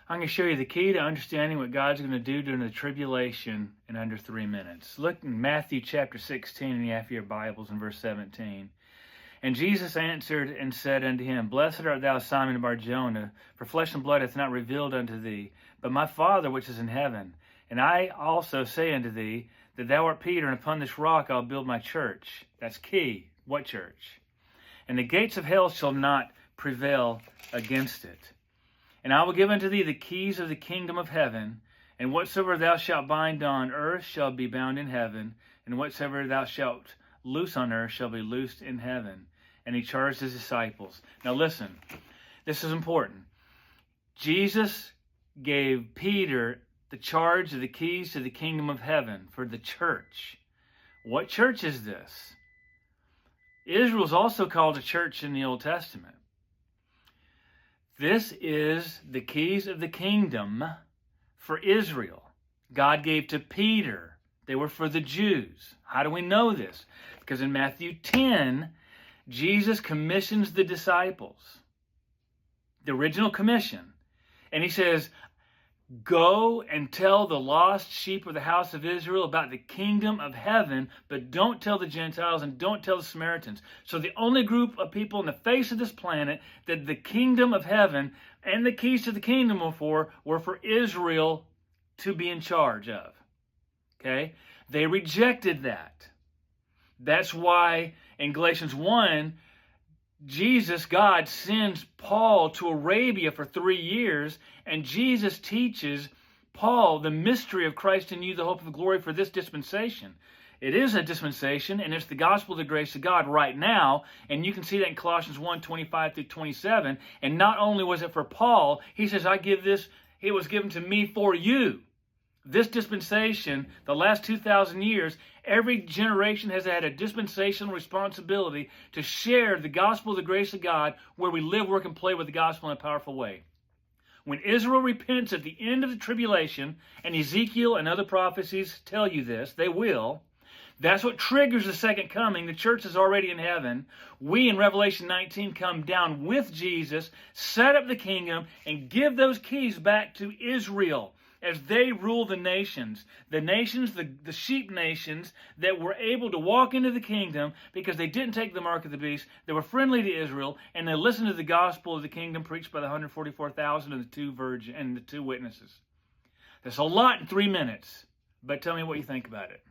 I'm going to show you the key to understanding what God's going to do during the tribulation in under 3 minutes. Look in Matthew chapter 16 in half of your Bibles in verse 17. And Jesus answered and said unto him, Blessed art thou, Simon Bar-Jonah, for flesh and blood hath not revealed unto thee, but my Father which is in heaven. And I also say unto thee, that thou art Peter, and upon this rock I'll build my church. That's key. What church? And the gates of hell shall not prevail against it. And I will give unto thee the keys of the kingdom of heaven, and whatsoever thou shalt bind on earth shall be bound in heaven, and whatsoever thou shalt loose on earth shall be loosed in heaven. And he charged his disciples. Now listen, this is important. Jesus gave Peter the charge of the keys to the kingdom of heaven for the church. What church is this? Israel is also called a church in the Old Testament. This is the keys of the kingdom for Israel. God gave to Peter. They were for the Jews. How do we know this? Because in Matthew 10, Jesus commissions the disciples. The original commission. And he says, go and tell the lost sheep of the house of Israel about the kingdom of heaven, but don't tell the Gentiles and don't tell the Samaritans. So the only group of people on the face of this planet that the kingdom of heaven and the keys to the kingdom were for Israel to be in charge of. Okay? They rejected that. That's why in Galatians 1, Jesus, God, sends Paul to Arabia for 3 years, and Jesus teaches Paul the mystery of Christ in you, the hope of glory for this dispensation. It is a dispensation, and it's the gospel of the grace of God right now, and you can see that in Colossians 1, 25 through 27. And not only was it for Paul, he says, I give this, it was given to me for you. This dispensation, the last 2,000 years, every generation has had a dispensational responsibility to share the gospel of the grace of God where we live, work, and play with the gospel in a powerful way. When Israel repents at the end of the tribulation, and Ezekiel and other prophecies tell you this, they will, that's what triggers the second coming. The church is already in heaven. We in Revelation 19 come down with Jesus, set up the kingdom, and give those keys back to Israel as they rule the nations, the sheep nations that were able to walk into the kingdom because they didn't take the mark of the beast. They were friendly to Israel, and they listened to the gospel of the kingdom preached by the 144,000 and the two witnesses. That's a lot in 3 minutes, but tell me what you think about it.